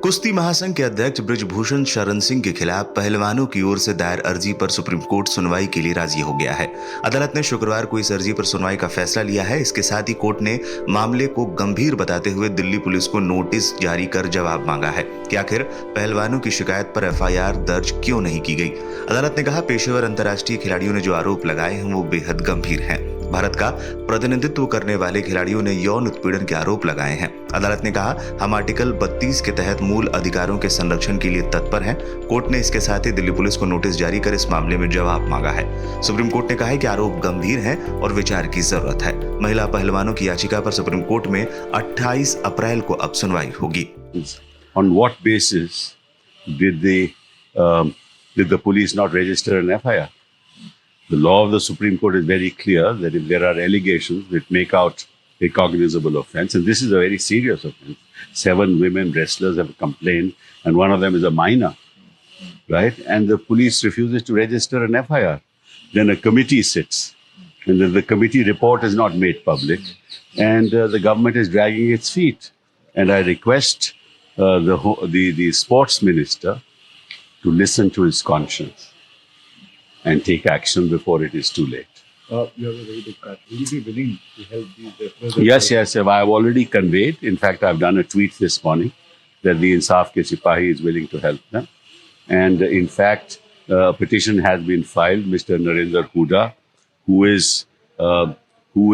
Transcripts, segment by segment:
कुश्ती महासंघ के अध्यक्ष बृजभूषण शरण सिंह के खिलाफ पहलवानों की ओर से दायर अर्जी पर सुप्रीम कोर्ट सुनवाई के लिए राजी हो गया है। अदालत ने शुक्रवार को इस अर्जी पर सुनवाई का फैसला लिया है। इसके साथ ही कोर्ट ने मामले को गंभीर बताते हुए दिल्ली पुलिस को नोटिस जारी कर जवाब मांगा है कि आखिर पहलवानों की शिकायत पर एफआईआर दर्ज क्यों नहीं की गई। अदालत ने कहा, पेशेवर अंतर्राष्ट्रीय खिलाड़ियों ने जो आरोप लगाए हैं वो बेहद गंभीर हैं। भारत का प्रतिनिधित्व करने वाले खिलाड़ियों ने यौन उत्पीड़न के आरोप लगाए हैं। अदालत ने कहा, हम आर्टिकल 32 के तहत मूल अधिकारों के संरक्षण के लिए तत्पर हैं। कोर्ट ने इसके साथ ही दिल्ली पुलिस को नोटिस जारी कर इस मामले में जवाब मांगा है। सुप्रीम कोर्ट ने कहा है कि आरोप गंभीर हैं और विचार की जरूरत है। महिला पहलवानों की याचिका पर सुप्रीम कोर्ट में 28 अप्रैल को अब सुनवाई होगी। On what basis did the police not register an FIR? The law of the Supreme Court is very clear that if there are allegations that make out a cognizable offense, and this is a very serious offense, 7 women wrestlers have complained, and one of them is a minor, right? And the police refuses to register an FIR. Then a committee sits, and then the committee report is not made public, and the government is dragging its feet. And I request the sports minister to listen to his conscience and take action before it is too late. You have a very big cut. Will you be willing to help these wrestlers? Yes. I have already conveyed. In fact, I've done a tweet this morning that the Insaf ke Sipahi is willing to help them. And in fact, a petition has been filed. Mr. Narendra Huda, who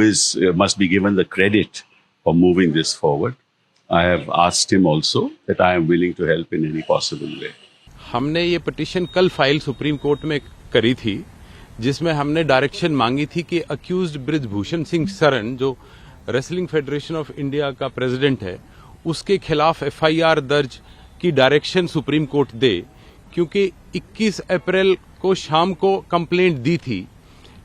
must be given the credit for moving this forward. I have asked him also that I am willing to help in any possible way. हमने ये petition कल file supreme court में करी थी, जिसमें हमने direction मांगी थी कि अक्यूज्ड बृजभूषण सिंह शरण, जो रेसलिंग फेडरेशन ऑफ इंडिया का प्रेसिडेंट है, उसके खिलाफ एफआईआर दर्ज की डायरेक्शन सुप्रीम कोर्ट दे, क्योंकि 21 अप्रैल को शाम को कंप्लेंट दी थी।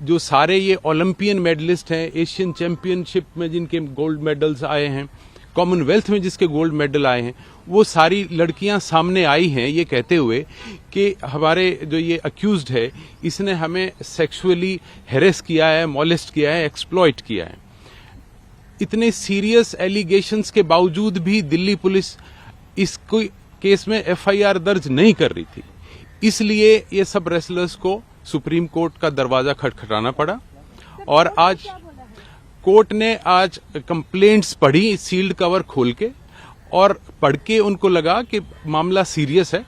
जो सारे ये ओलंपियन मेडलिस्ट हैं, एशियन चैंपियनशिप में जिनके गोल्ड मेडल्स आए हैं, कॉमनवेल्थ में जिसके गोल्ड मेडल आए हैं, वो सारी लड़कियां सामने आई हैं ये कहते हुए कि हमारे जो ये अक्यूज्ड है, इसने हमें सेक्सुअली हेरेस किया है, मॉलेस्ट किया है, एक्सप्लॉइट किया है। इतने सीरियस एलिगेशंस के बावजूद भी दिल्ली पुलिस इस केस में एफआईआर दर्ज नहीं कर रही थी। इसलिए ये सब रेसलर्स को सुप्रीम कोर्ट का दरवाजा खटखटाना पड़ा और आज कोर्ट ने आज कंप्लेंट्स पढ़ी सील्ड कवर खोल के, और पढ़ के उनको लगा कि मामला सीरियस है,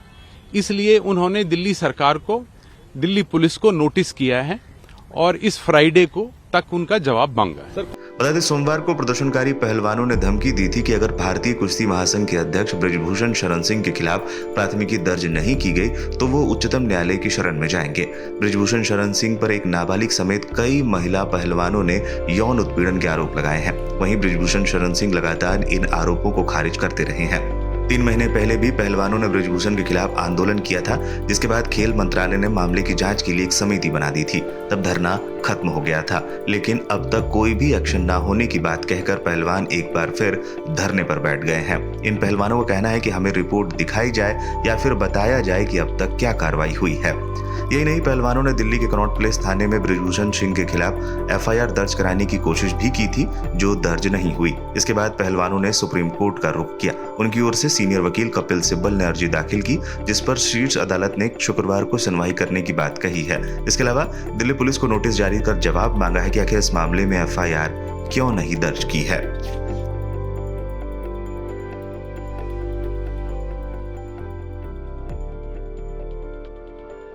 इसलिए उन्होंने दिल्ली सरकार को, दिल्ली पुलिस को नोटिस किया है और इस फ्राइडे को तक उनका जवाब मांगा है। बता दें, सोमवार को प्रदर्शनकारी पहलवानों ने धमकी दी थी कि अगर भारतीय कुश्ती महासंघ के अध्यक्ष बृजभूषण शरण सिंह के खिलाफ प्राथमिकी दर्ज नहीं की गई तो वो उच्चतम न्यायालय की शरण में जाएंगे। बृजभूषण शरण सिंह पर एक नाबालिग समेत कई महिला पहलवानों ने यौन उत्पीड़न के आरोप लगाए हैं। वहीं बृजभूषण शरण सिंह लगातार इन आरोपों को खारिज करते रहे हैं। 3 महीने पहले भी पहलवानों ने बृजभूषण के खिलाफ आंदोलन किया था, जिसके बाद खेल मंत्रालय ने मामले की जांच के लिए एक समिति बना दी थी। तब धरना खत्म हो गया था, लेकिन अब तक कोई भी एक्शन न होने की बात कहकर पहलवान एक बार फिर धरने पर बैठ गए हैं। इन पहलवानों का कहना है कि हमें रिपोर्ट दिखाई जाए या फिर बताया जाए कि अब तक क्या कार्रवाई हुई है। यही नहीं, पहलवानों ने दिल्ली के कनॉट प्लेस थाने में बृजभूषण सिंह के खिलाफ एफआईआर दर्ज कराने की कोशिश भी की थी, जो दर्ज नहीं हुई। इसके बाद पहलवानों ने सुप्रीम कोर्ट का रुख किया। उनकी ओर से सीनियर वकील कपिल सिब्बल ने अर्जी दाखिल की, जिस पर शीर्ष अदालत ने शुक्रवार को सुनवाई करने की बात कही है। इसके अलावा दिल्ली पुलिस को नोटिस जारी कर जवाब मांगा है कि आखिर इस मामले में एफआईआर क्यों नहीं दर्ज की है।